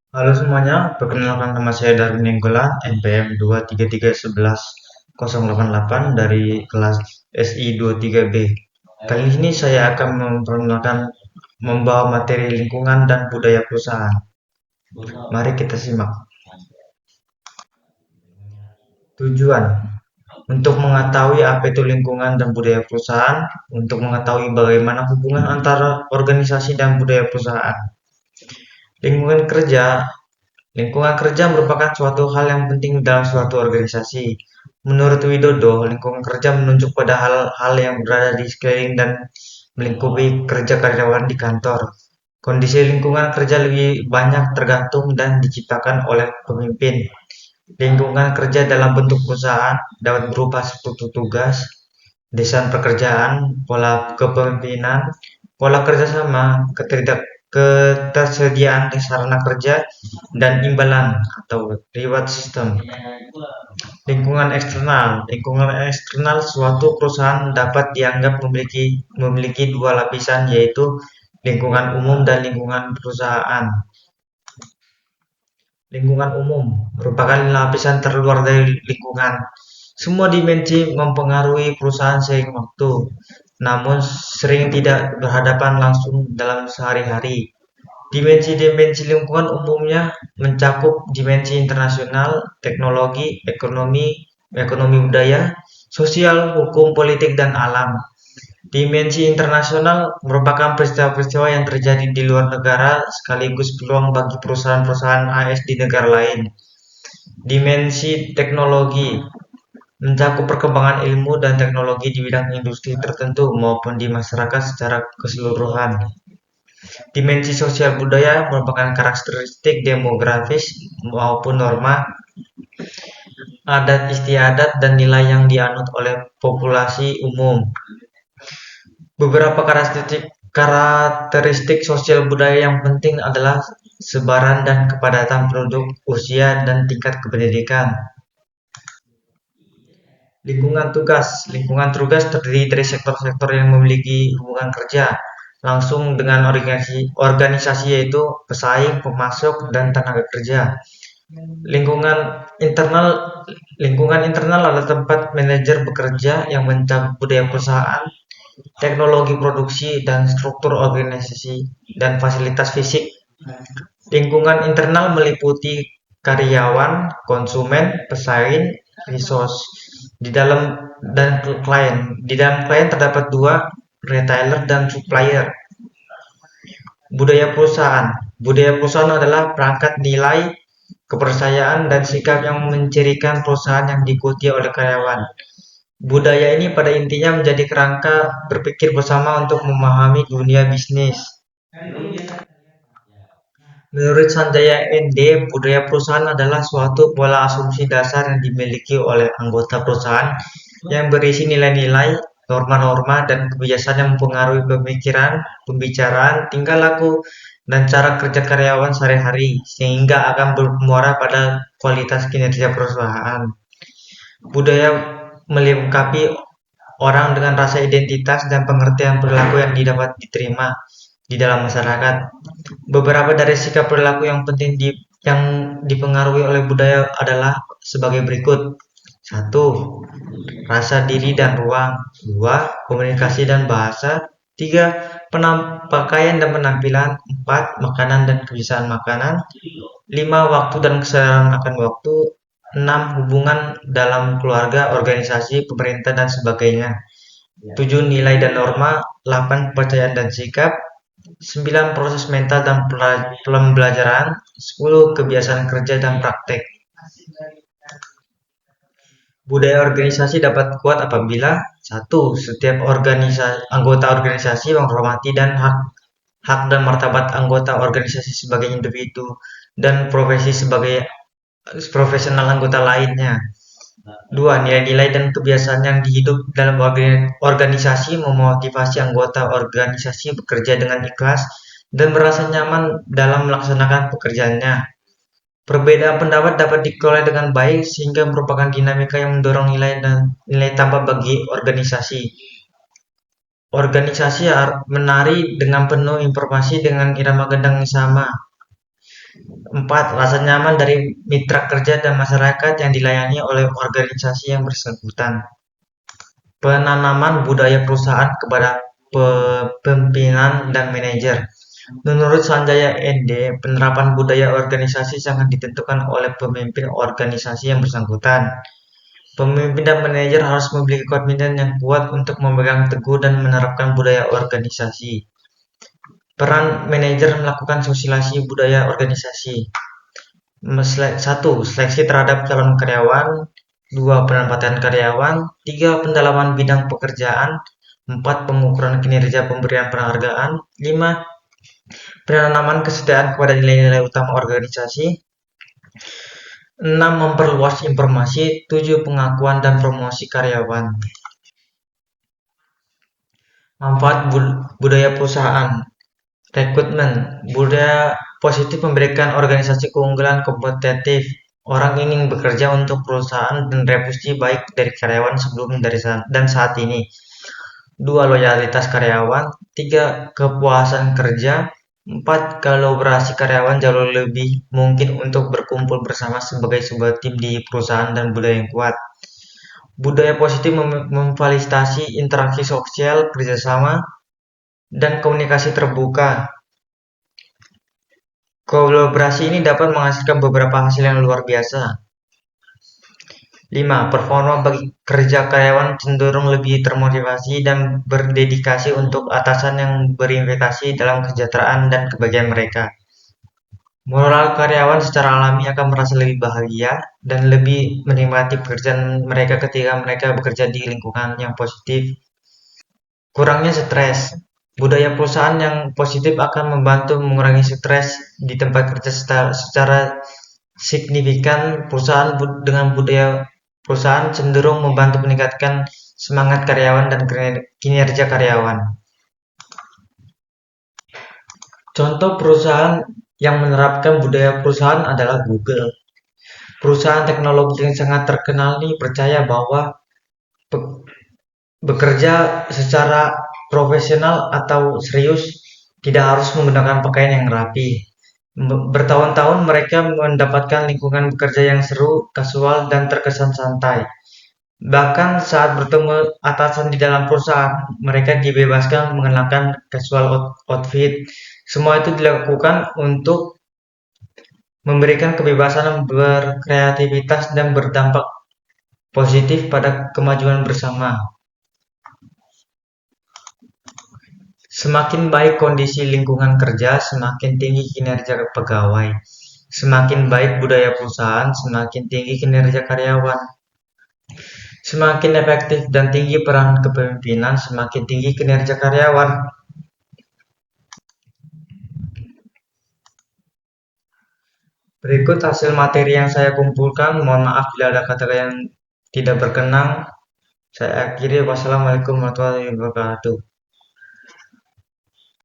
Halo semuanya, perkenalkan nama saya Darwin Nenggolan, NPM 23311-088 dari kelas SI 23B. Kali ini saya akan memperkenalkan membawa materi lingkungan dan budaya perusahaan. Mari kita simak. Tujuan untuk mengetahui apa itu lingkungan dan budaya perusahaan, untuk mengetahui bagaimana hubungan antara organisasi dan budaya perusahaan. Lingkungan kerja Lingkungan kerja merupakan suatu hal yang penting dalam suatu organisasi. Menurut Widodo, lingkungan kerja menunjuk pada hal-hal yang berada di sekeliling dan melingkupi kerja karyawan di kantor. Kondisi lingkungan kerja lebih banyak tergantung dan diciptakan oleh pemimpin. Lingkungan kerja dalam bentuk perusahaan dapat berupa struktur tugas, desain pekerjaan, pola kepemimpinan, pola kerjasama, ketersediaan sarana kerja, dan imbalan atau reward system. Lingkungan eksternal suatu perusahaan dapat dianggap memiliki dua lapisan, yaitu lingkungan umum dan lingkungan perusahaan. Lingkungan umum merupakan lapisan terluar dari lingkungan. Semua dimensi mempengaruhi perusahaan seiring waktu, namun sering tidak berhadapan langsung dalam sehari-hari. Dimensi-dimensi lingkungan umumnya mencakup dimensi internasional, teknologi, ekonomi budaya, sosial, hukum, politik, dan alam. Dimensi internasional merupakan peristiwa-peristiwa yang terjadi di luar negara sekaligus peluang bagi perusahaan-perusahaan AS di negara lain. Dimensi teknologi mencakup perkembangan ilmu dan teknologi di bidang industri tertentu maupun di masyarakat secara keseluruhan. Dimensi sosial budaya merupakan karakteristik demografis maupun norma, adat istiadat, dan nilai yang dianut oleh populasi umum. Beberapa karakteristik sosial budaya yang penting adalah sebaran dan kepadatan penduduk, usia, dan tingkat kependidikan. Lingkungan tugas terdiri dari sektor-sektor yang memiliki hubungan kerja langsung dengan organisasi, yaitu pesaing, pemasok, dan tenaga kerja. Lingkungan internal Lingkungan internal adalah tempat manajer bekerja yang mencakup budaya perusahaan, teknologi produksi, dan struktur organisasi dan fasilitas fisik. Lingkungan internal meliputi karyawan, konsumen, pesaing, resource. Di dalam klien. Di dalam klien terdapat dua, retailer dan supplier. Budaya perusahaan adalah perangkat nilai, kepercayaan, dan sikap yang mencirikan perusahaan yang diikuti oleh karyawan. Budaya ini pada intinya menjadi kerangka berpikir bersama untuk memahami dunia bisnis. Menurut Sanjaya N.D., budaya perusahaan adalah suatu pola asumsi dasar yang dimiliki oleh anggota perusahaan yang berisi nilai-nilai, norma-norma, dan kebiasaan yang mempengaruhi pemikiran, pembicaraan, tingkah laku, dan cara kerja karyawan sehari-hari, sehingga akan bermuara pada kualitas kinerja perusahaan. Budaya melengkapi orang dengan rasa identitas dan pengertian perilaku yang dapat diterima di dalam masyarakat. Beberapa dari sikap perilaku yang penting yang dipengaruhi oleh budaya adalah sebagai berikut. Satu, rasa diri dan ruang. Dua, komunikasi dan bahasa. Tiga, pakaian dan penampilan. Empat, makanan dan kebiasaan makanan. Lima, waktu dan kesadaran akan waktu. Enam, hubungan dalam keluarga, organisasi, pemerintah, dan sebagainya. Tujuh, nilai dan norma. 8, kepercayaan dan sikap. 9, proses mental dan pembelajaran. 10, kebiasaan kerja dan praktek. Budaya organisasi dapat kuat apabila satu, setiap anggota organisasi menghormati dan hak dan martabat anggota organisasi sebagai individu dan profesi sebagai profesional anggota lainnya. Dua, nilai-nilai dan kebiasaan yang dihidup dalam organisasi memotivasi anggota organisasi bekerja dengan ikhlas dan merasa nyaman dalam melaksanakan pekerjaannya. Perbedaan pendapat dapat dikelola dengan baik sehingga merupakan dinamika yang mendorong nilai tambah bagi organisasi. Organisasi menari dengan penuh informasi dengan irama gendang yang sama. 4. Rasa nyaman dari mitra kerja dan masyarakat yang dilayani oleh organisasi yang bersangkutan. Penanaman budaya perusahaan kepada pimpinan dan manajer. Menurut Sanjaya ND, penerapan budaya organisasi sangat ditentukan oleh pemimpin organisasi yang bersangkutan. Pemimpin dan manajer harus memiliki komitmen yang kuat untuk memegang teguh dan menerapkan budaya organisasi. Peran manajer melakukan sosialisasi budaya organisasi. 1. Seleksi terhadap calon karyawan. 2. Penempatan karyawan. 3. Pendalaman bidang pekerjaan. 4. Pengukuran kinerja pemberian penghargaan. 5. Penanaman kesetiaan kepada nilai-nilai utama organisasi. 6. Memperluas informasi. 7. Pengakuan dan promosi karyawan. Manfaat budaya perusahaan. Rekrutmen. Budaya positif memberikan organisasi keunggulan kompetitif. Orang ingin bekerja untuk perusahaan dan reputasi baik dari karyawan sebelum dan saat ini. 2. Loyalitas karyawan. 3. Kepuasan kerja. 4. Kolaborasi karyawan jauh lebih mungkin untuk berkumpul bersama sebagai sebuah tim di perusahaan dan budaya yang kuat. Budaya positif memfasilitasi interaksi sosial, kerjasama, dan komunikasi terbuka. Kolaborasi ini dapat menghasilkan beberapa hasil yang luar biasa. 5. Performa bagi kerja karyawan cenderung lebih termotivasi dan berdedikasi untuk atasan yang berinvestasi dalam kesejahteraan dan kebahagiaan mereka. Moral karyawan secara alami akan merasa lebih bahagia dan lebih menikmati pekerjaan mereka ketika mereka bekerja di lingkungan yang positif. Kurangnya stres. Budaya perusahaan yang positif akan membantu mengurangi stres di tempat kerja secara signifikan. Perusahaan dengan budaya perusahaan cenderung membantu meningkatkan semangat karyawan dan kinerja karyawan. Contoh perusahaan yang menerapkan budaya perusahaan adalah Google. Perusahaan teknologi yang sangat terkenal ini percaya bahwa bekerja secara profesional atau serius tidak harus menggunakan pakaian yang rapi. Bertahun-tahun mereka mendapatkan lingkungan bekerja yang seru, kasual, dan terkesan santai. Bahkan saat bertemu atasan di dalam perusahaan, mereka dibebaskan mengenakan casual outfit. Semua itu dilakukan untuk memberikan kebebasan berkreativitas dan berdampak positif pada kemajuan bersama. Semakin baik kondisi lingkungan kerja, semakin tinggi kinerja pegawai. Semakin baik budaya perusahaan, semakin tinggi kinerja karyawan. Semakin efektif dan tinggi peran kepemimpinan, semakin tinggi kinerja karyawan. Berikut hasil materi yang saya kumpulkan. Mohon maaf bila ada kata yang tidak berkenan. Saya akhiri. Wassalamualaikum warahmatullahi wabarakatuh.